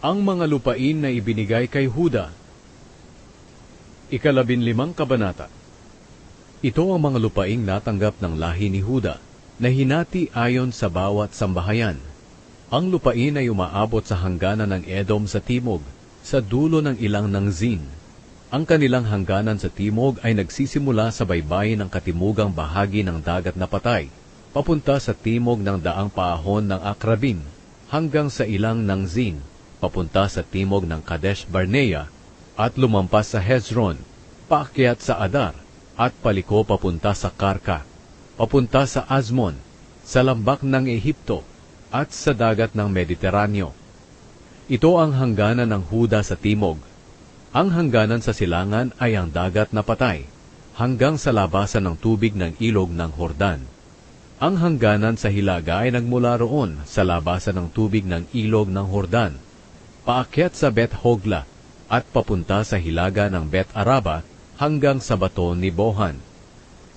Ang mga lupain na ibinigay kay Huda. 15 kabanata. Ito ang mga lupaing natanggap ng lahi ni Huda, na hinati ayon sa bawat sambahayan. Ang lupain ay umaabot sa hangganan ng Edom sa timog, sa dulo ng ilang ng Zin. Ang kanilang hangganan sa timog ay nagsisimula sa baybayin ng katimugang bahagi ng dagat na patay, papunta sa timog ng daang paahon ng Akrabim, hanggang sa ilang ng Zin, papunta sa timog ng Kadesh Barnea, at lumampas sa Hezron, paakyat sa Adar, at paliko papunta sa Karka, papunta sa Azmon, sa lambak ng Ehipto, at sa dagat ng Mediteraneo. Ito ang hangganan ng Huda sa timog. Ang hangganan sa silangan ay ang dagat na patay, hanggang sa labasan ng tubig ng ilog ng Hordan. Ang hangganan sa hilaga ay nagmula roon sa labasan ng tubig ng ilog ng Hordan, paakyat sa Bet Hogla, at papunta sa hilaga ng Bet Araba hanggang sa bato ni Bohan.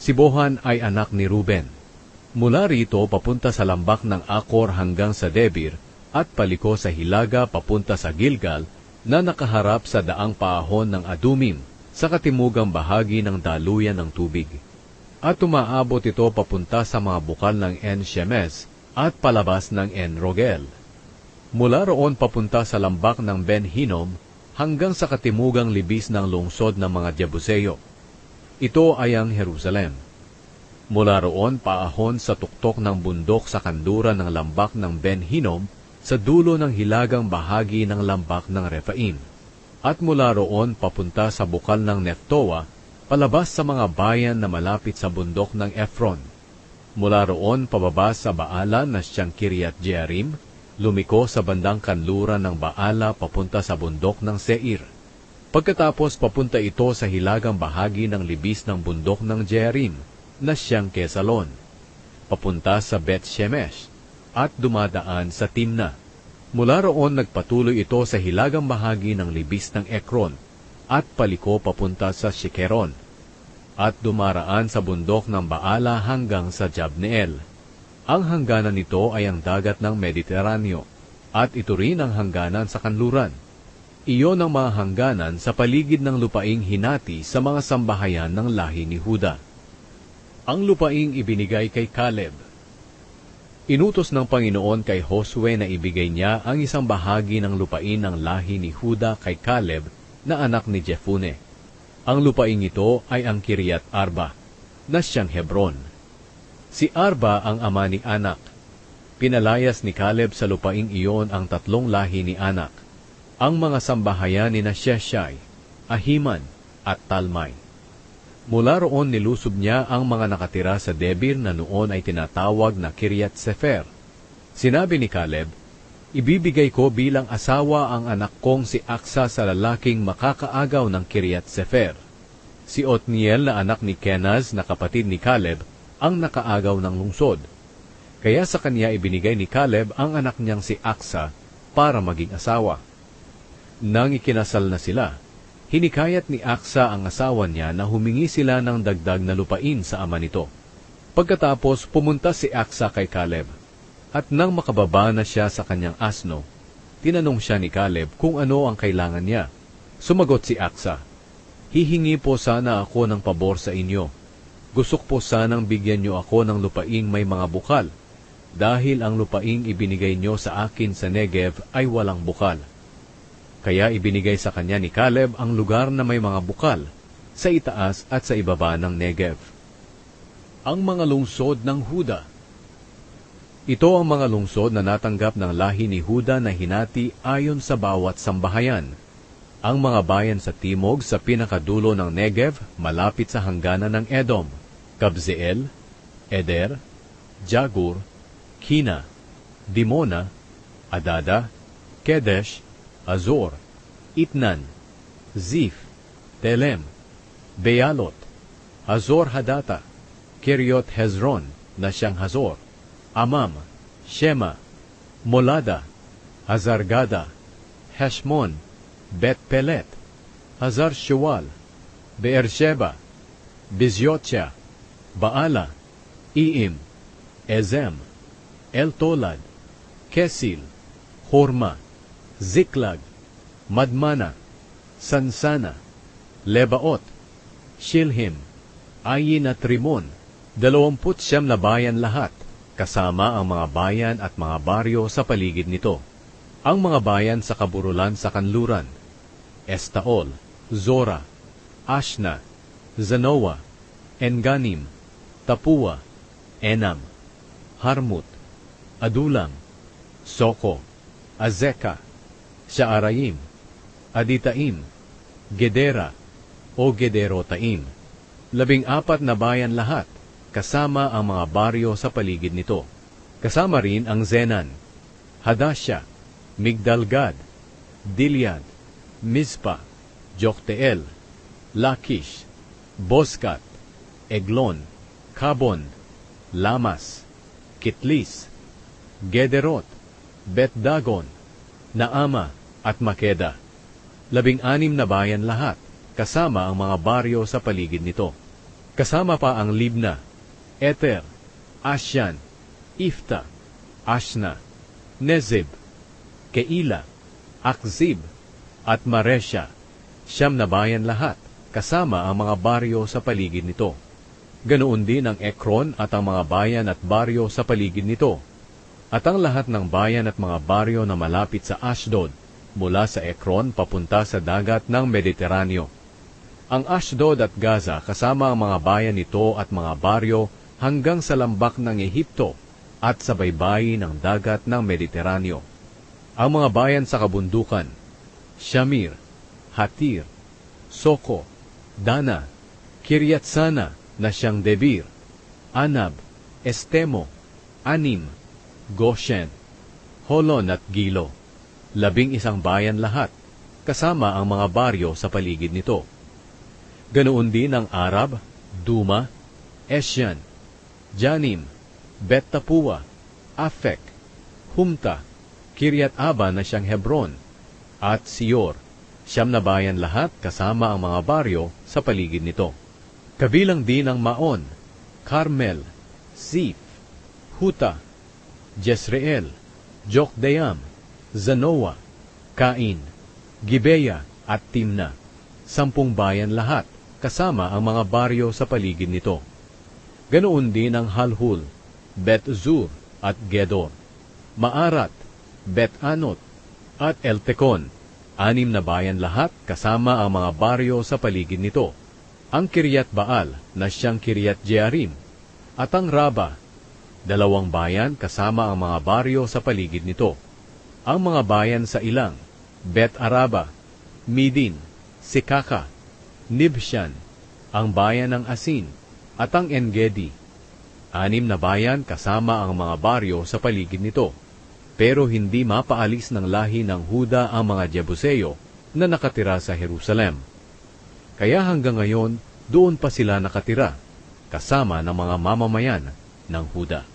Si Bohan ay anak ni Ruben. Mula rito papunta sa lambak ng Akor hanggang sa Debir, at paliko sa hilaga papunta sa Gilgal, na nakaharap sa daang paahon ng Adumim, sa katimugang bahagi ng daluyan ng tubig. At umaabot ito papunta sa mga bukal ng En-Shemesh, at palabas ng En-Rogel. Mula roon papunta sa lambak ng Ben-Hinnom, hanggang sa katimugang libis ng lungsod ng mga Jebuseo. Ito ay ang Jerusalem. Mula roon paahon sa tuktok ng bundok sa kanluran ng lambak ng Ben-Hinnom, sa dulo ng hilagang bahagi ng lambak ng Rephaim. At mula roon papunta sa bukal ng Neftoa, palabas sa mga bayan na malapit sa bundok ng Efron. Mula roon pababa sa Baala na siyang Kiryat Jearim, lumiko sa bandang kanluran ng Baala papunta sa bundok ng Seir. Pagkatapos papunta ito sa hilagang bahagi ng libis ng bundok ng Jearim, na siyang Kesalon, papunta sa Bet Shemesh, at dumadaan sa Timna. Mula roon nagpatuloy ito sa hilagang bahagi ng libis ng Ekron, at paliko papunta sa Shikeron, at dumaraan sa bundok ng Baala hanggang sa Jabneel. Ang hangganan nito ay ang dagat ng Mediteraneo, at ito rin ang hangganan sa kanluran. Iyon ang mga hangganan sa paligid ng lupaing hinati sa mga sambahayan ng lahi ni Huda. Ang lupaing ibinigay kay Caleb. Inutos ng Panginoon kay Josue na ibigay niya ang isang bahagi ng lupain ng lahi ni Huda kay Caleb na anak ni Jefune. Ang lupaing ito ay ang Kiryat Arba, na siyang Hebron. Si Arba ang ama ni Anak. Pinalayas ni Caleb sa lupaing iyon ang 3 lahi ni Anak, ang mga sambahayan ni Sheshai, Ahiman, at Talmai. Mula roon nilusob niya ang mga nakatira sa Debir na noon ay tinatawag na Kiryat Sefer. Sinabi ni Caleb, ibibigay ko bilang asawa ang anak kong si Aksa sa lalaking makakaagaw ng Kiryat Sefer. Si Otniel na anak ni Kenaz na kapatid ni Caleb ang nakaagaw ng lungsod. Kaya sa kanya ibinigay ni Caleb ang anak niyang si Aksa para maging asawa. Nang ikinasal na sila, hinikayat ni Aksa ang asawa niya na humingi sila ng dagdag na lupain sa ama nito. Pagkatapos pumunta si Aksa kay Caleb, at nang makababa na siya sa kanyang asno, tinanong siya ni Caleb kung ano ang kailangan niya. Sumagot si Aksa, hihingi po sana ako ng pabor sa inyo. Gusto po sanang bigyan niyo ako ng lupaing may mga bukal, dahil ang lupaing ibinigay niyo sa akin sa Negev ay walang bukal. Kaya ibinigay sa kanya ni Caleb ang lugar na may mga bukal, sa itaas at sa ibaba ng Negev. Ang mga lungsod ng Huda. Ito ang mga lungsod na natanggap ng lahi ni Huda na hinati ayon sa bawat sambahayan. Ang mga bayan sa timog sa pinakadulo ng Negev, malapit sa hangganan ng Edom, Kabzeel, Eder, Jagur, Kina, Dimona, Adada, Kedesh, Azor, Itnan, Zif, Telem, Bealot, Hazor Hadata, Kiryot Hezron na siyang Hazor, Amam, Shema, Molada, Hazargada, Heshmon, Bet Pelet, Hazar Shual, Beersheba, Bizyotya, Baala, Iim, Ezem, El Tolad, Kesil, Horma, Ziklag, Madmana, Sansana, Lebaot, Shilhim, Ayin at Rimon, 29 na bayan lahat, kasama ang mga bayan at mga baryo sa paligid nito. Ang mga bayan sa kaburulan sa kanluran, Estaol, Zora, Ashna, Zanoa, Enganim, Tapua, Enam, Harmut, Adulam, Soko, Azeka, Shaaraim, Aditaim, Gedera o Gederotaim, 14 na bayan lahat, kasama ang mga baryo sa paligid nito. Kasama rin ang Zenan, Hadasha, Migdalgad, Dilyad, Mizpa, Jokteel, Lakish, Boskat, Eglon, Kabon, Lamas, Kitlis, Gederot, Bet-Dagon, Naama at Makeda. 16 na bayan lahat, kasama ang mga baryo sa paligid nito. Kasama pa ang Libna, Eter, Asyan, Ifta, Ashna, Nezib, Keila, Akzib, at Maresha, 9 na bayan lahat, kasama ang mga baryo sa paligid nito. Ganoon din ang Ekron at ang mga bayan at baryo sa paligid nito, at ang lahat ng bayan at mga baryo na malapit sa Ashdod, mula sa Ekron papunta sa dagat ng Mediteraneo. Ang Ashdod at Gaza kasama ang mga bayan nito at mga baryo hanggang sa lambak ng Ehipto at sa baybayin ng dagat ng Mediteraneo. Ang mga bayan sa kabundukan, Shamir, Hatir, Soko, Dana, Kiryatsana na siyang Debir, Anab, Estemo, Anim, Goshen, Holon at Gilo, 11 bayan lahat, kasama ang mga baryo sa paligid nito. Ganoon din ang Arab, Duma, Esyan, Janim, Bet-Tapua, Afek, Humta, Kiryat-Aba na siyang Hebron, at Sior, 9 na bayan lahat kasama ang mga baryo sa paligid nito. Kabilang din ang Maon, Carmel, Ziph, Huta, Jezreel, Jokdeam, Zanoa, Kain, Gibeya at Timna, 10 bayan lahat kasama ang mga baryo sa paligid nito. Ganoon din ang Halhul, Bet-Zur at Gedor, Maarat, Bet-Anot at Eltekon, 6 na bayan lahat kasama ang mga baryo sa paligid nito. Ang Kiryat Baal na siyang Kiryat Jearim at ang Raba, 2 bayan kasama ang mga baryo sa paligid nito. Ang mga bayan sa ilang, Bet-Araba, Midin, Sikaka, Nibshan, ang bayan ng Asin, at ang Engedi. 6 na bayan kasama ang mga baryo sa paligid nito. Pero hindi mapaalis ng lahi ng Huda ang mga Jebuseo na nakatira sa Jerusalem. Kaya hanggang ngayon, doon pa sila nakatira, kasama ng mga mamamayan ng Huda.